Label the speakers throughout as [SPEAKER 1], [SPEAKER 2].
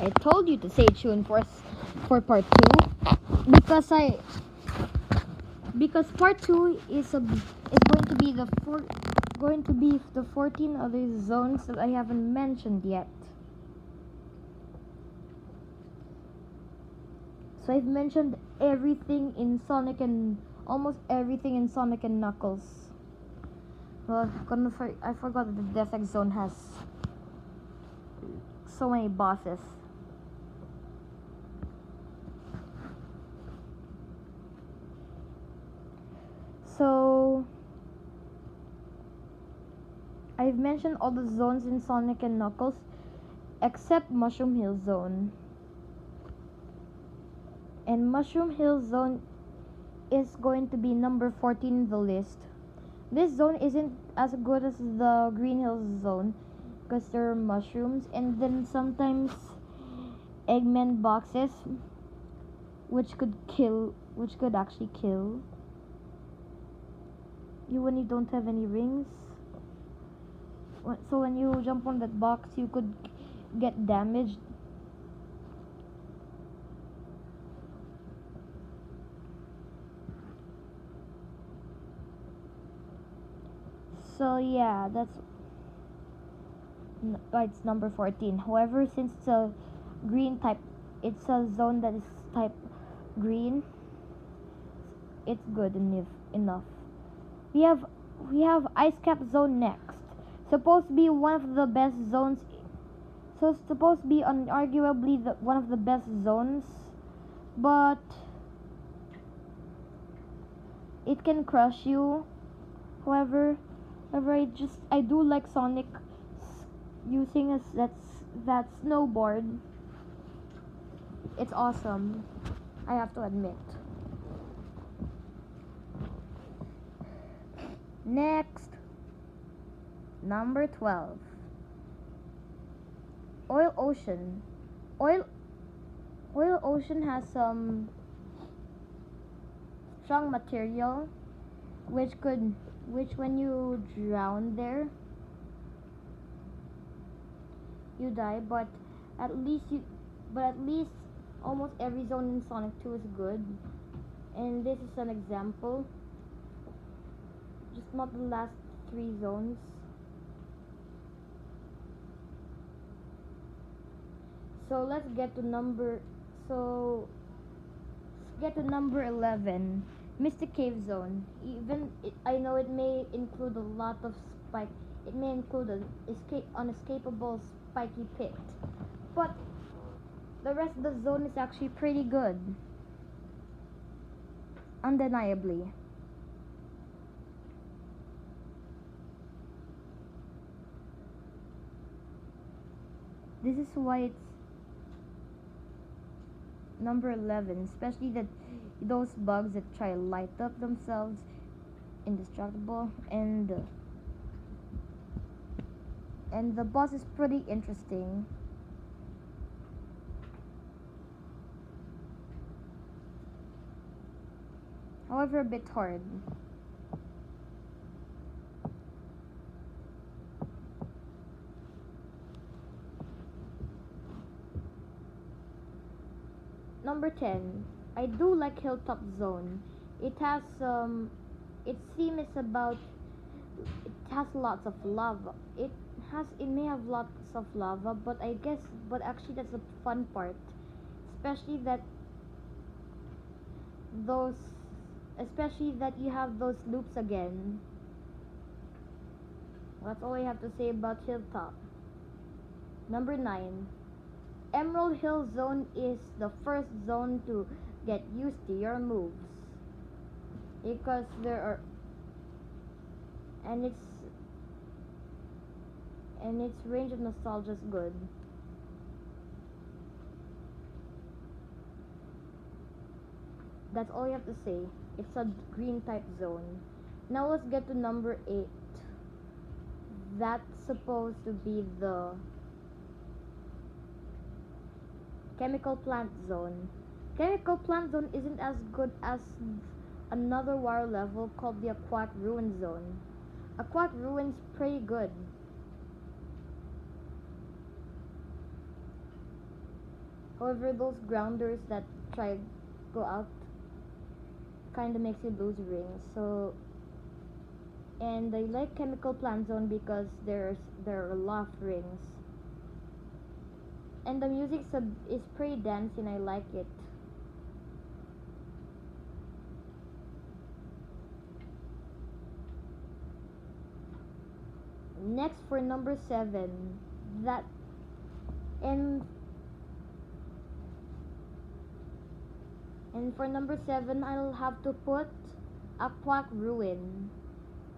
[SPEAKER 1] I told you to stay tuned for part 2 because part 2 is going to be the 14 other zones that I haven't mentioned yet. So I've mentioned everything in Sonic and almost everything in Sonic and Knuckles. Well, I forgot that the Death Egg Zone has so many bosses. So I've mentioned all the zones in Sonic and Knuckles except Mushroom Hill Zone. And Mushroom Hill Zone is going to be number 14 in the list. This zone isn't as good as the Green Hills Zone because there are mushrooms, and then sometimes Eggman boxes which could actually kill you when you don't have any rings. So when you jump on that box, you could get damaged. So yeah, that's why it's number 14. However, since it's a green type, it's a zone that is type green, it's good enough. We have Ice Cap Zone next. Supposed to be one of the best zones. So it's supposed to be unarguably one of the best zones, but it can crush you. However, I do like Sonic using that snowboard. It's awesome, I have to admit. Next, number 12. Oil Ocean. Oil Ocean has some strong material which when you drown there you die, but at least almost every zone in Sonic 2 is good, and this is an example, just not the last 3 zones. So let's get to number 11, Mystic Cave Zone. I know it may include a lot of it may include an unescapable spiky pit, but the rest of the zone is actually pretty good, undeniably. This is why it's number 11, especially those bugs that try to light up themselves indestructible, and the boss is pretty interesting. However, a bit hard. Number 10. I do like Hilltop Zone. It has it has lots of lava. It may have lots of lava, but actually that's the fun part. Especially that you have those loops again. That's all I have to say about Hilltop. Number 9. Emerald Hill Zone is the first zone to get used to your moves, because its range of nostalgia is good. That's all you have to say. It's a green type zone. Now let's get to number 8. That's supposed to be the Chemical Plant Zone. Chemical Plant Zone isn't as good as another wire level called the Aquatic Ruin Zone. Aquatic Ruin's pretty good. However, those grounders that try go out kind of makes you lose rings. So, and I like Chemical Plant Zone because there are a lot of rings, and the music is pretty dancey and I like it. Next for number 7, that and for number 7 I'll have to put Aquatic Ruin.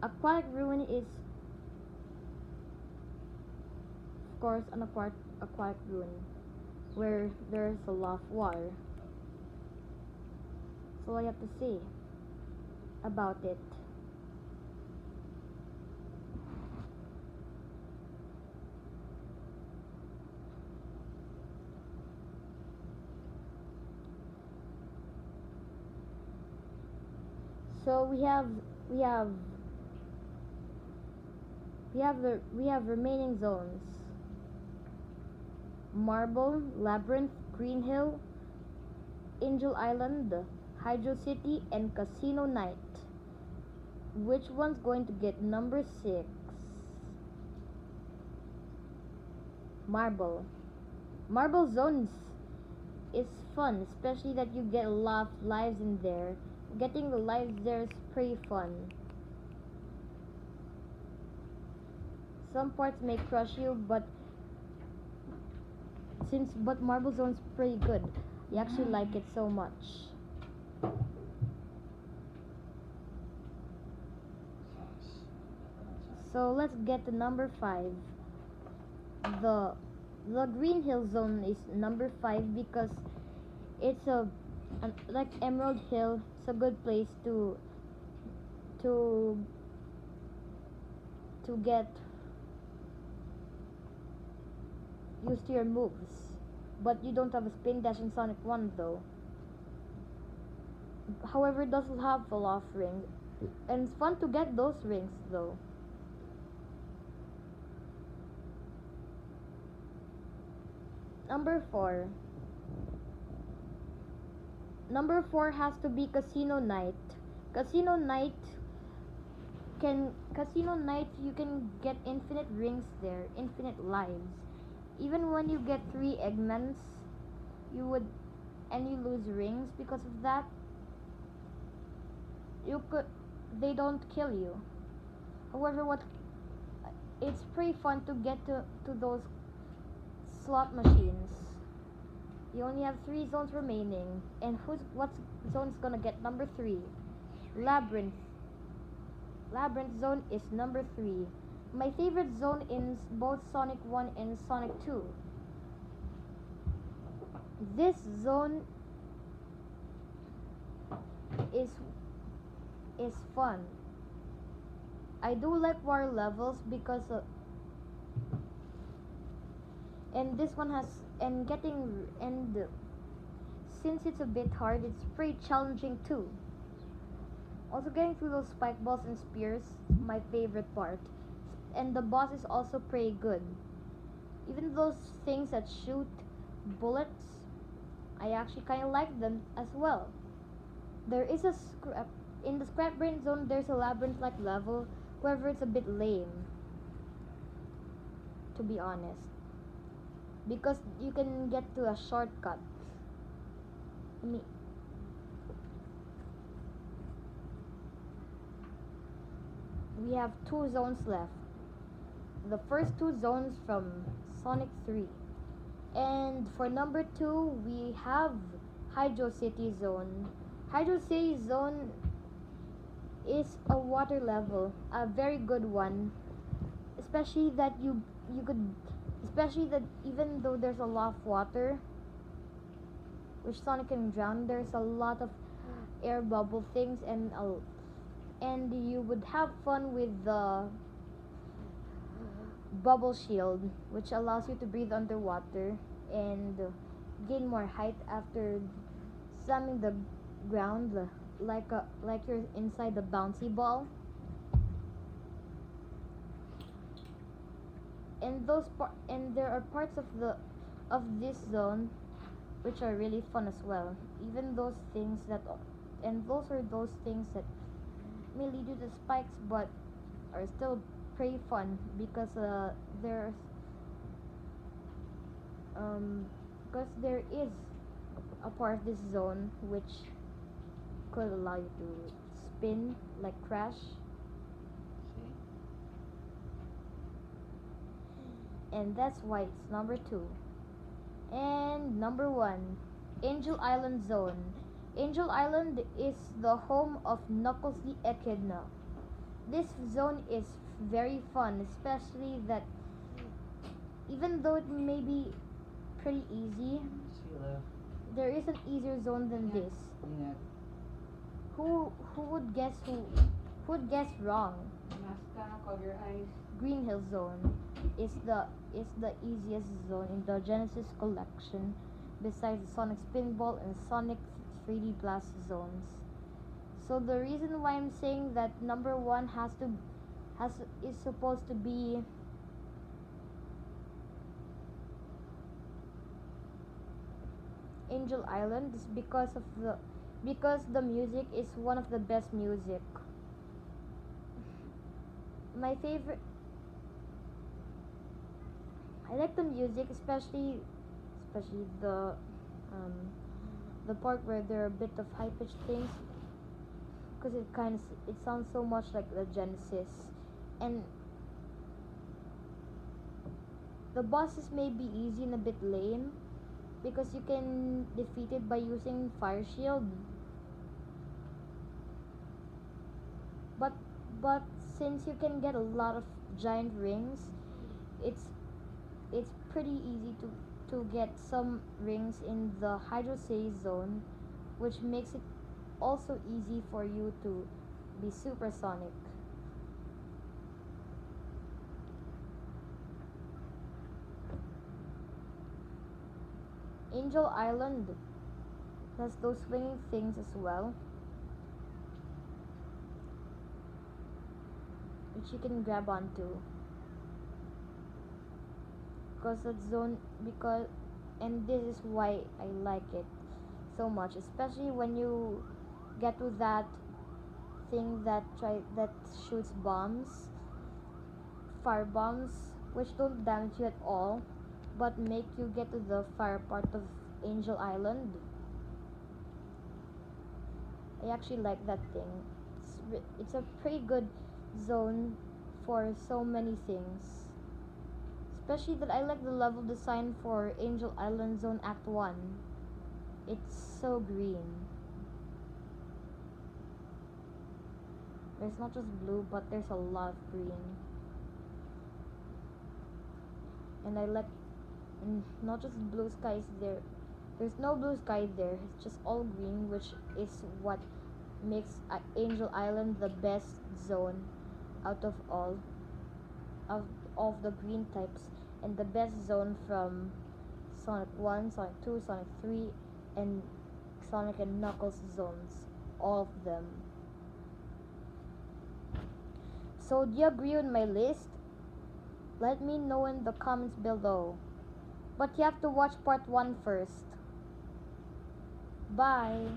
[SPEAKER 1] Aquatic Ruin is of course an aquatic ruin where there's a lot of water. So I have to say about it. So we have remaining zones: Marble, Labyrinth, Green Hill, Angel Island, Hydro City, and Casino Night. Which one's going to get number 6? Marble. Marble zones is fun, especially that you get a lot of lives in there. Getting the lives there is pretty fun. Some parts may crush you, but Marble Zone's pretty good. You actually like it so much. So let's get to number 5. The Green Hill Zone is number 5 because it's like Emerald Hill. It's a good place to get used to your moves. But you don't have a spin dash in Sonic 1 though. However, it does have a lot of rings, and it's fun to get those rings though. Number 4. Number 4 has to be Casino Night. Casino Night you can get infinite rings there, infinite lives. Even when you get 3 Eggmans, you lose rings because of that. They don't kill you. However, it's pretty fun to get to those slot machines. You only have 3 zones remaining, and what zone's gonna get number 3? Labyrinth. Labyrinth zone is number 3. My favorite zone in both Sonic 1 and Sonic 2. This zone is fun. I do like water levels because and this one has since it's a bit hard, it's pretty challenging too. Also, getting through those spike balls and spears, my favorite part. And the boss is also pretty good. Even those things that shoot bullets, I actually kind of like them as well. There is in the Scrap Brain Zone, there's a labyrinth-like level. However, it's a bit lame, to be honest, because you can get to a shortcut. We have 2 zones left. The first 2 zones from Sonic 3. And for number 2, we have Hydro City Zone. Hydro City Zone is a water level, a very good one. Especially that especially that even though there's a lot of water, which Sonic can drown, there's a lot of air bubble things, and you would have fun with the bubble shield, which allows you to breathe underwater and gain more height after slamming the ground like you're inside the bouncy ball. And there are parts of this zone which are really fun as well. Even those things that, and those are those things that may lead you to spikes, but are still pretty fun there's um because there is a part of this zone which could allow you to spin like Crash,
[SPEAKER 2] See?
[SPEAKER 1] and that's why it's number two. And number one, Angel Island Zone. Angel Island is the home of Knuckles the Echidna. This zone is very fun, especially that even though it may be pretty easy,
[SPEAKER 2] Sheila.
[SPEAKER 1] there is an easier zone than this.
[SPEAKER 2] Ingat.
[SPEAKER 1] Who would guess who would guess wrong?
[SPEAKER 2] Maska, cover your eyes.
[SPEAKER 1] Green Hill Zone is the easiest zone in the Genesis collection, besides the Sonic Spinball and Sonic 3D Blast zones. So the reason why I'm saying that number one is supposed to be Angel Island is because the music is one of the best music. My favorite I like the music, especially um, the part where there are a bit of high pitched things, because it sounds so much like the Genesis, and the bosses may be easy and a bit lame because you can defeat it by using Fire Shield, but but since you can get a lot of giant rings, it's it's pretty easy to get some rings in the Hydro City zone, which makes it also easy for you to be supersonic. Angel Island has those swinging things as well, which you can grab onto. Because that zone, because and this is why I like it so much, especially when you get to that thing that shoots bombs, fire bombs, which don't damage you at all, but make you get to the fire part of Angel Island. I actually like that thing. It's a pretty good zone for so many things. Especially that I like the level design for Angel Island Zone Act 1. It's so green. There's not just blue, but there's a lot of green. And I like, and not just blue skies there. There's no blue sky there. It's just all green, which is what makes Angel Island the best zone out of all of the green types, and the best zone from Sonic 1, Sonic 2, Sonic 3, and Sonic and Knuckles zones. All of them. So, do you agree with my list? Let me know in the comments below. But you have to watch part 1 first. Bye.